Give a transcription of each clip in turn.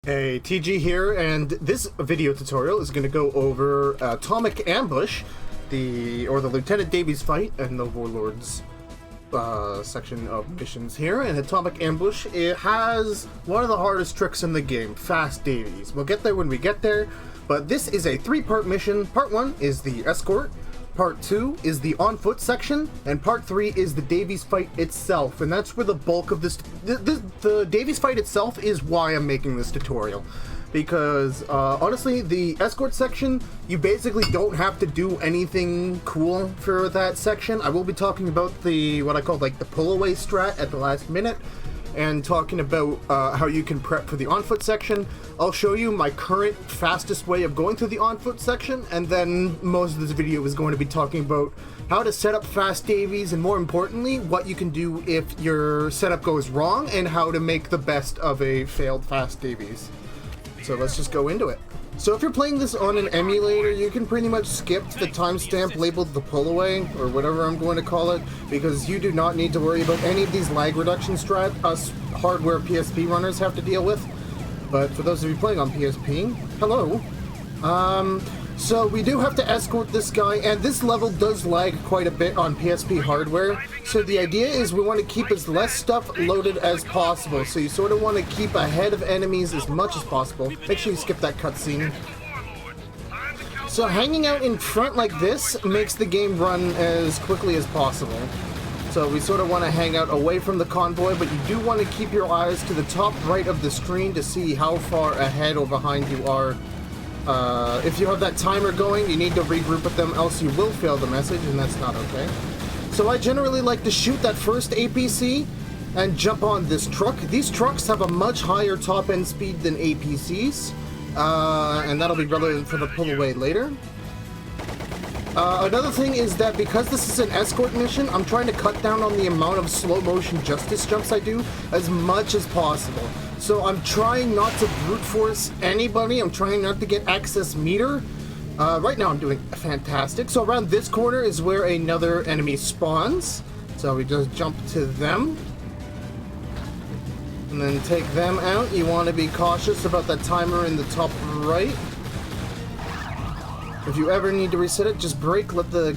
Hey, TG here, and this video tutorial is going to go over Atomic Ambush, the Lieutenant Davies fight, and the Warlords section of missions here. And Atomic Ambush, it has one of the hardest tricks in the game, Fast Davies. We'll get there when we get there, but this is a three-part mission. Part 1 is the escort, Part 2 is the on-foot section, and Part 3 is the Davies fight itself, and that's where the bulk of this... The Davies fight itself is why I'm making this tutorial. Because, honestly, the escort section, you basically don't have to do anything cool for that section. I will be talking about what I call, like, the pullaway strat at the last minute, and talking about how you can prep for the on-foot section. I'll show you my current fastest way of going through the on-foot section, and then most of this video is going to be talking about how to set up Fast Davies, and more importantly, what you can do if your setup goes wrong, and how to make the best of a failed Fast Davies. So let's just go into it. So if you're playing this on an emulator, you can pretty much skip the timestamp labeled the pullaway, or whatever I'm going to call it, because you do not need to worry about any of these lag reduction strat us hardware PSP runners have to deal with. But for those of you playing on PSP, hello. So we do have to escort this guy, and this level does lag quite a bit on PSP hardware. So the idea is we want to keep as less stuff loaded as possible. So you sort of want to keep ahead of enemies as much as possible. Make sure you skip that cutscene. So hanging out in front like this makes the game run as quickly as possible. So we sort of want to hang out away from the convoy, but you do want to keep your eyes to the top right of the screen to see how far ahead or behind you are. If you have that timer going, you need to regroup with them, else you will fail the message, and that's not okay. So I generally like to shoot that first APC and jump on this truck. These trucks have a much higher top-end speed than APCs, and that'll be relevant for the pullaway later. Another thing is that because this is an escort mission, I'm trying to cut down on the amount of slow-motion justice jumps I do as much as possible. So I'm trying not to brute force anybody. I'm trying not to get access meter. Right now I'm doing fantastic. So around this corner is where another enemy spawns. So we just jump to them. And then take them out. You want to be cautious about that timer in the top right. If you ever need to reset it, just brake, let the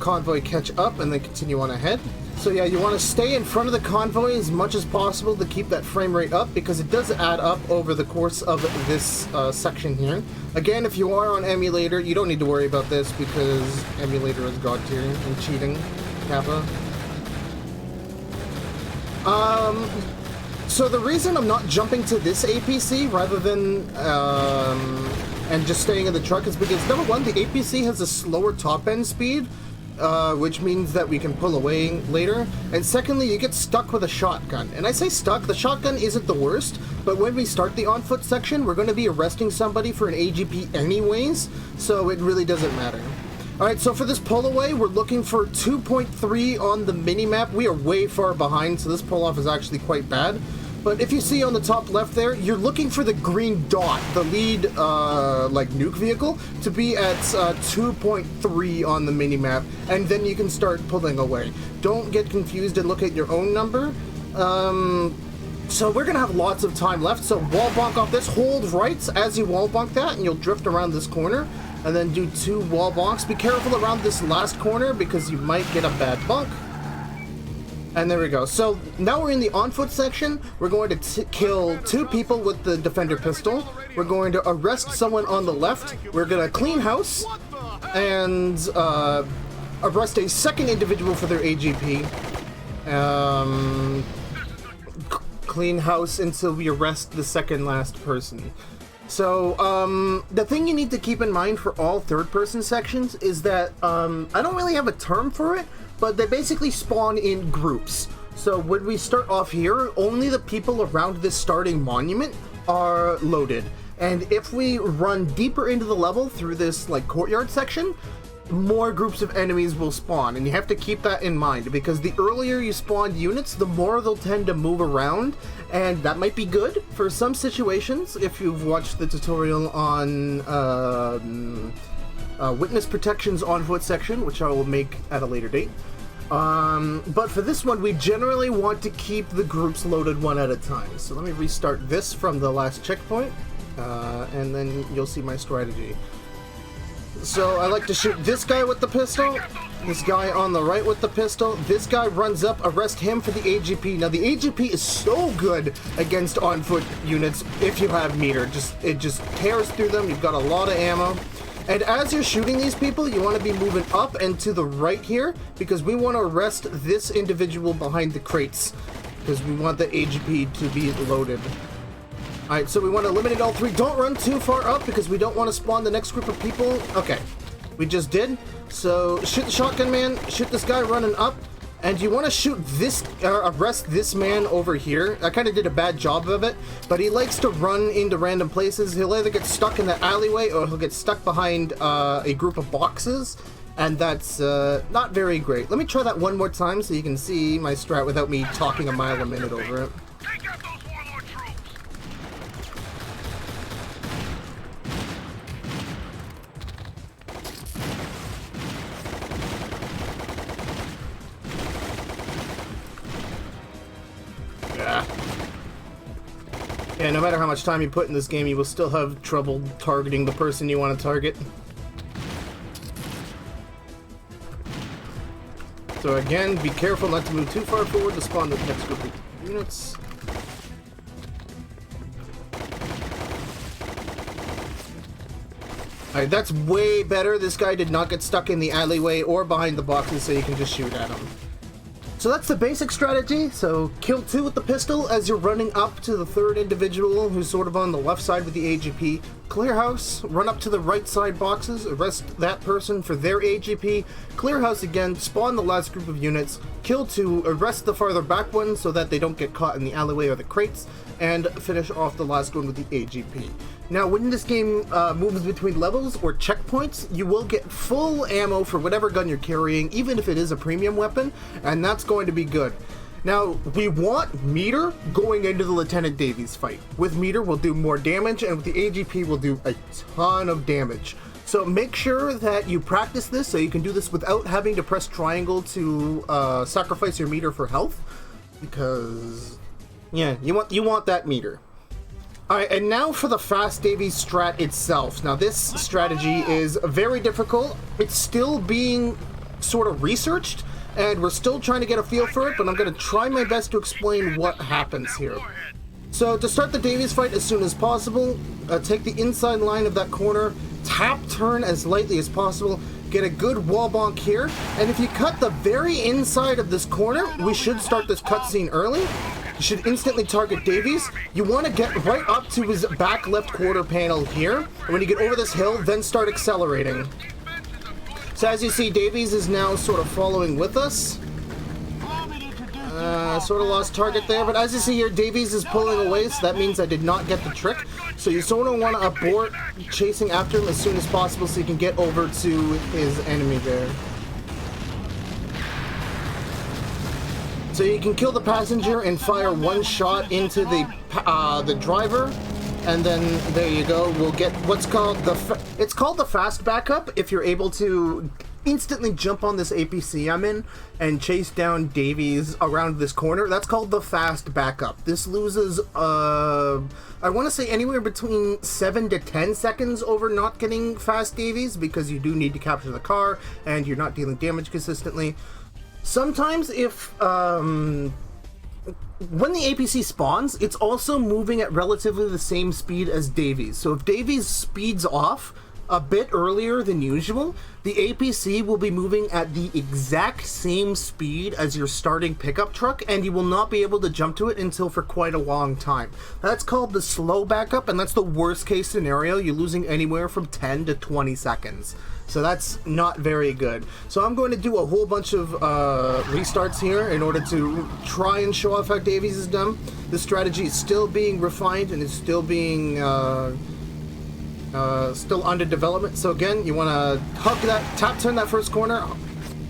convoy catch up, and then continue on ahead. So yeah, you want to stay in front of the convoy as much as possible to keep that frame rate up, because it does add up over the course of this section here. Again, if you are on emulator, you don't need to worry about this, because emulator is god tier and cheating, Kappa. So the reason I'm not jumping to this APC rather than and just staying in the truck is because, number one, the APC has a slower top-end speed, which means that we can pull away later. And secondly, you get stuck with a shotgun. And I say stuck, the shotgun isn't the worst, but when we start the on-foot section, we're going to be arresting somebody for an AGP anyways, so it really doesn't matter. Alright, so for this pull-away, we're looking for 2.3 on the mini-map. We are way far behind, so this pull-off is actually quite bad. But if you see on the top left there, you're looking for the green dot, the lead, like, nuke vehicle, to be at 2.3 on the minimap, and then you can start pulling away. Don't get confused and look at your own number. So we're going to have lots of time left, so wall bonk off this, hold right as you wall bonk that, and you'll drift around this corner, and then do 2 wall bonks. Be careful around this last corner, because you might get a bad bonk. And there we go. So now we're in the on-foot section. We're going to kill 2 people with the defender pistol. We're going to arrest someone on the left. We're going to clean house and arrest a second individual for their AGP. Clean house until we arrest the second last person. So, the thing you need to keep in mind for all third-person sections is that, I don't really have a term for it, but they basically spawn in groups. So when we start off here, only the people around this starting monument are loaded. And if we run deeper into the level through this, like, courtyard section, more groups of enemies will spawn, and you have to keep that in mind, because the earlier you spawn units, the more they'll tend to move around, and that might be good for some situations. If you've watched the tutorial on witness protections on foot section, which I will make at a later date, But for this one, we generally want to keep the groups loaded one at a time. So let me restart this from the last checkpoint, and then you'll see my strategy. So I like to shoot this guy with the pistol, this guy on the right with the pistol, this guy runs up, arrest him for the AGP. Now the AGP is so good against on-foot units if you have meter. It just tears through them, you've got a lot of ammo. And as you're shooting these people, you want to be moving up and to the right here, because we want to arrest this individual behind the crates, because we want the AGP to be loaded. Alright, so we want to eliminate all three. Don't run too far up, because we don't want to spawn the next group of people. Okay, we just did. So, shoot the shotgun man, shoot this guy running up, and you want to shoot this, arrest this man over here. I kind of did a bad job of it, but he likes to run into random places. He'll either get stuck in the alleyway, or he'll get stuck behind a group of boxes, and that's not very great. Let me try that one more time so you can see my strat without me talking a mile a minute over it. Yeah, no matter how much time you put in this game, you will still have trouble targeting the person you want to target. So again, be careful not to move too far forward to spawn the next group of units. Alright, that's way better. This guy did not get stuck in the alleyway or behind the boxes, so you can just shoot at him. So that's the basic strategy. So kill two with the pistol as you're running up to the third individual who's sort of on the left side with the AGP. Clear house, run up to the right side boxes, arrest that person for their AGP, clear house again, spawn the last group of units, kill two, arrest the farther back one so that they don't get caught in the alleyway or the crates, and finish off the last one with the AGP. Now, when this game moves between levels or checkpoints, you will get full ammo for whatever gun you're carrying, even if it is a premium weapon, and that's going to be good. Now, we want meter going into the Lieutenant Davies fight. With meter, we'll do more damage, and with the AGP, we'll do a ton of damage. So make sure that you practice this so you can do this without having to press triangle to sacrifice your meter for health, because, yeah, you want that meter. Alright, and now for the Fast Davies strat itself. Now this strategy is very difficult. It's still being sort of researched, and we're still trying to get a feel for it, but I'm going to try my best to explain what happens here. So to start the Davies fight as soon as possible, take the inside line of that corner, tap turn as lightly as possible, get a good wall bonk here, and if you cut the very inside of this corner, we should start this cutscene early. You should instantly target Davies. You want to get right up to his back left quarter panel here. And when you get over this hill, then start accelerating. So as you see, Davies is now sort of following with us. Sort of lost target there, but as you see here, Davies is pulling away, so that means I did not get the trick. So you sort of want to abort chasing after him as soon as possible so you can get over to his enemy there. So you can kill the passenger and fire one shot into the driver, and then there you go. We'll get what's called it's called the fast backup if you're able to instantly jump on this APC I'm in and chase down Davies around this corner. That's called the fast backup. This loses I want to say anywhere between 7 to 10 seconds over not getting Fast Davies, because you do need to capture the car and you're not dealing damage consistently. Sometimes if when the APC spawns, it's also moving at relatively the same speed as Davies. So if Davies speeds off a bit earlier than usual, the APC will be moving at the exact same speed as your starting pickup truck, and you will not be able to jump to it until for quite a long time. That's called the slow backup, and that's the worst case scenario. You're losing anywhere from 10 to 20 seconds. So that's not very good. So I'm going to do a whole bunch of restarts here in order to try and show off how Davies is done. This strategy is still being refined and is still being still under development. So again, you want to hug that, tap turn that first corner,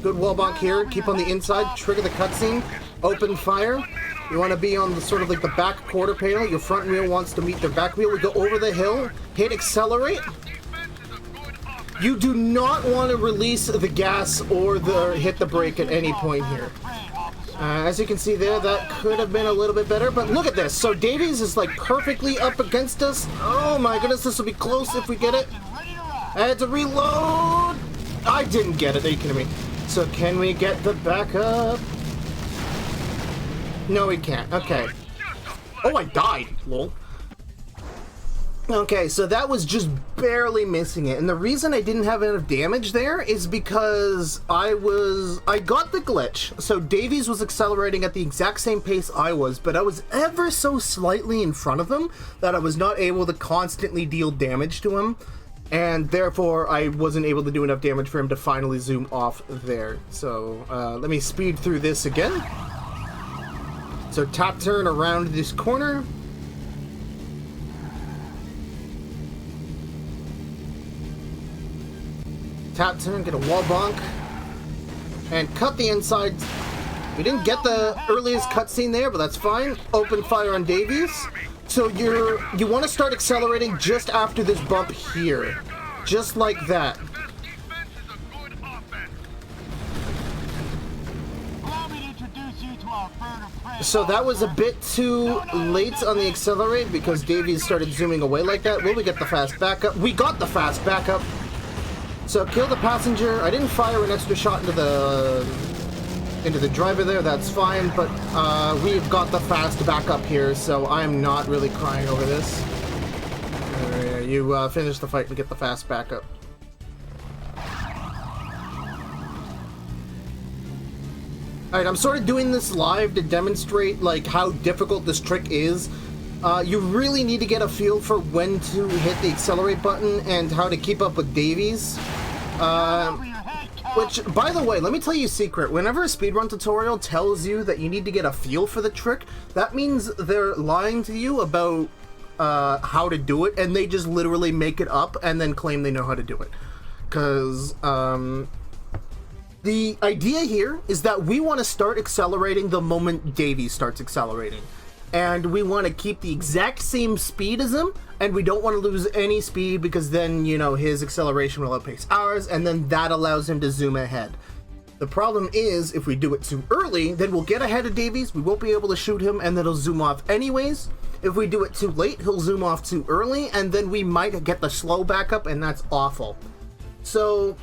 good wall bonk here, keep on the inside, trigger the cutscene, open fire. You want to be on the sort of like the back quarter panel. Your front wheel wants to meet their back wheel. We go over the hill, hit accelerate. You do not want to release the gas or hit the brake at any point here. As you can see there, that could have been a little bit better, but look at this. So Davies is like perfectly up against us. Oh my goodness, this will be close if we get it. I had to reload. I didn't get it. Are you kidding me? So can we get the backup? No, we can't. Okay. Oh, I died. Lol. Okay, so that was just barely missing it. And the reason I didn't have enough damage there is because I got the glitch. So Davies was accelerating at the exact same pace I was, but I was ever so slightly in front of him that I was not able to constantly deal damage to him. And therefore, I wasn't able to do enough damage for him to finally zoom off there. So let me speed through this again. So top turn around this corner. Tap turn, get a wall bonk, and cut the inside. We didn't get the earliest cutscene there, but that's fine. Open fire on Davies. So you want to start accelerating just after this bump here, just like that. So that was a bit too late on the accelerate because Davies started zooming away like that. Will we get the fast backup? We got the fast backup. So kill the passenger. I didn't fire an extra shot into the driver there. That's fine, but we've got the fast backup here, so I'm not really crying over this. You finish the fight and get the fast backup. Alright, I'm sort of doing this live to demonstrate like how difficult this trick is. You really need to get a feel for when to hit the accelerate button and how to keep up with Davies. Which, by the way, let me tell you a secret. Whenever a speedrun tutorial tells you that you need to get a feel for the trick, that means they're lying to you about how to do it, and they just literally make it up and then claim they know how to do it. Because, the idea here is that we want to start accelerating the moment Davies starts accelerating. And we want to keep the exact same speed as him, and we don't want to lose any speed because then, you know, his acceleration will outpace ours, and then that allows him to zoom ahead. The problem is, if we do it too early, then we'll get ahead of Davies, we won't be able to shoot him, and then he'll zoom off anyways. If we do it too late, he'll zoom off too early, and then we might get the slow backup, and that's awful. So,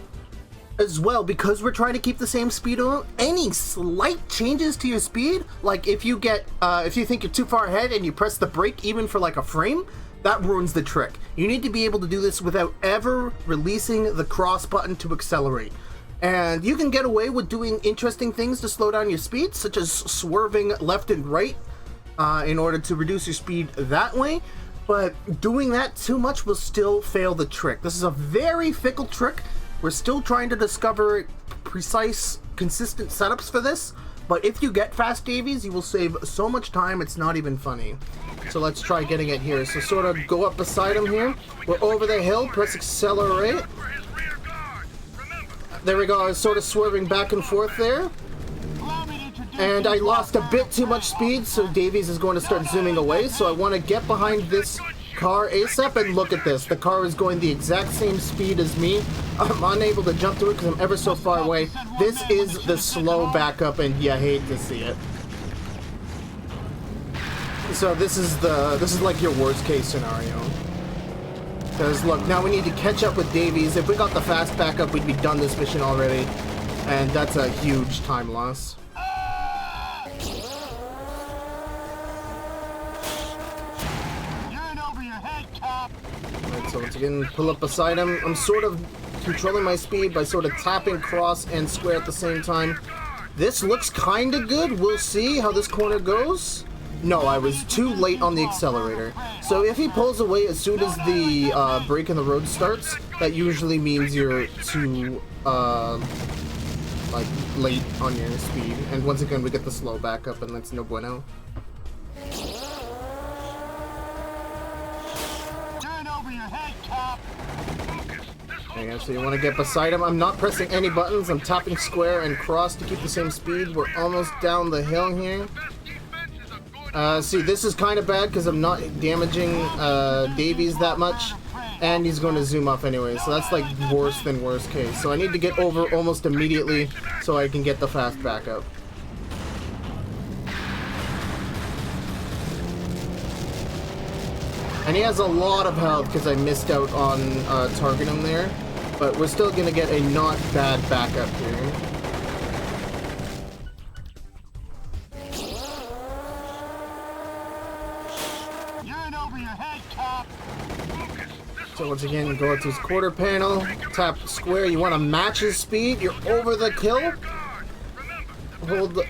as well, because we're trying to keep the same speed on, any slight changes to your speed, like if you think you're too far ahead and you press the brake even for like a frame, that ruins the trick. You need to be able to do this without ever releasing the cross button to accelerate. And you can get away with doing interesting things to slow down your speed, such as swerving left and right in order to reduce your speed that way. But doing that too much will still fail the trick. This is a very fickle trick. We're still trying to discover precise, consistent setups for this, but if you get Fast Davies, you will save so much time, it's not even funny. So let's try getting it here. So sort of go up beside him here. We're over the hill, press accelerate. There we go, I was sort of swerving back and forth there. And I lost a bit too much speed, so Davies is going to start zooming away, so I want to get behind this car ASAP, and look at this. The car is going the exact same speed as me. I'm unable to jump to it because I'm ever so far away. This is the slow backup, and you hate to see it. So this is like your worst case scenario. Because look, now we need to catch up with Davies. If we got the fast backup, we'd be done this mission already. And that's a huge time loss. Alright, so once again, pull up beside him. I'm sort of controlling my speed by sort of tapping cross and square at the same time. This looks kind of good. We'll see how this corner goes. No, I was too late on the accelerator. So if he pulls away as soon as the break in the road starts, that usually means you're too, like, late on your speed. And once again, we get the slow backup, and that's no bueno. Okay, so you want to get beside him. I'm not pressing any buttons. I'm tapping square and cross to keep the same speed. We're almost down the hill here. See, this is kind of bad because I'm not damaging Davies that much. And he's going to zoom off anyway, so that's like worse than worst case. So I need to get over almost immediately so I can get the fast backup. And he has a lot of health because I missed out on targeting him there. But we're still going to get a not bad backup here. So once again, go up to his quarter panel, tap square, you want to match his speed, you're over the kill, hold the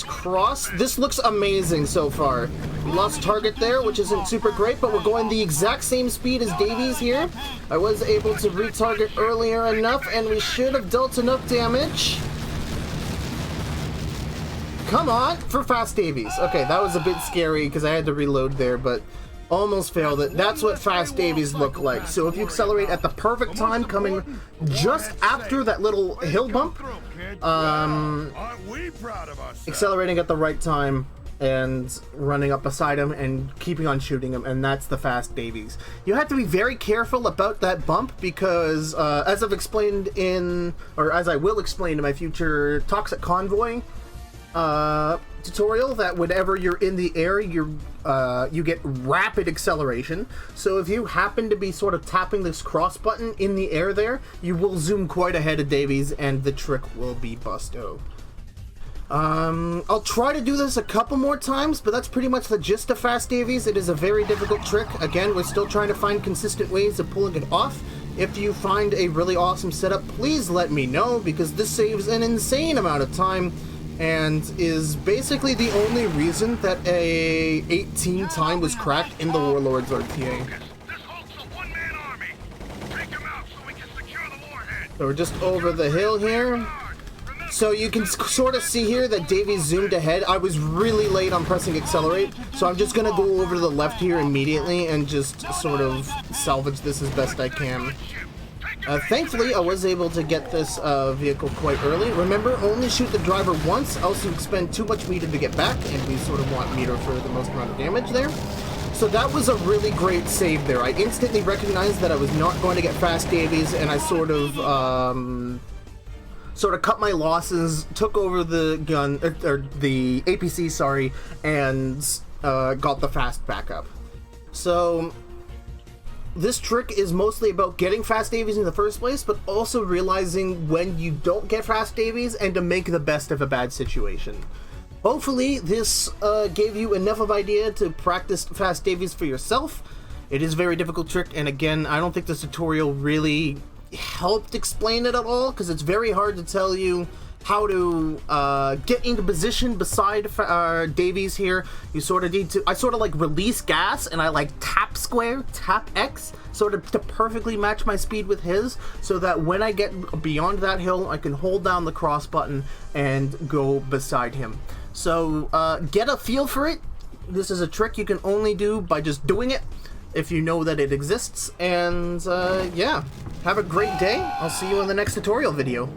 cross. This looks amazing so far. We lost target there, which isn't super great, but we're going the exact same speed as Davies here. I was able to retarget earlier enough, and we should have dealt enough damage. Come on, for Fast Davies. Okay, that was a bit scary because I had to reload there, but almost failed it. That's what Fast Davies look like. So if you accelerate at the perfect time, coming just after that little hill bump, accelerating at the right time and running up beside him and keeping on shooting him, and that's the Fast Davies. You have to be very careful about that bump because as I've explained in, or as I will explain in my future Toxic Convoy tutorial, that whenever you're in the air, you get rapid acceleration. So if you happen to be sort of tapping this cross button in the air there, you will zoom quite ahead of Davies and the trick will be busto. I'll try to do this a couple more times, but that's pretty much the gist of Fast Davies. It is a very difficult trick. Again, we're still trying to find consistent ways of pulling it off. If you find a really awesome setup, please let me know, because this saves an insane amount of time and is basically the only reason that a 18 time was cracked in the Warlords RTA. So we're just over the hill here. So you can sort of see here that Davies zoomed ahead. I was really late on pressing accelerate, so I'm just going to go over to the left here immediately and just sort of salvage this as best I can. Thankfully, I was able to get this vehicle quite early. Remember, only shoot the driver once, else you expend too much meter to get back, and we sort of want meter for the most amount of damage there. So that was a really great save there. I instantly recognized that I was not going to get Fast Davies, and I sort of cut my losses, took over the gun, or the APC, sorry, and got the fast backup. So this trick is mostly about getting Fast Davies in the first place, but also realizing when you don't get Fast Davies and to make the best of a bad situation. Hopefully this gave you enough of an idea to practice Fast Davies for yourself. It is a very difficult trick, and again, I don't think this tutorial really helped explain it at all, because it's very hard to tell you how to get into position beside Davies here. You sort of need to, I sort of like release gas and I like tap square, tap X, sort of to perfectly match my speed with his, so that when I get beyond that hill, I can hold down the cross button and go beside him. So get a feel for it. This is a trick you can only do by just doing it, if you know that it exists. And yeah, have a great day. I'll see you in the next tutorial video.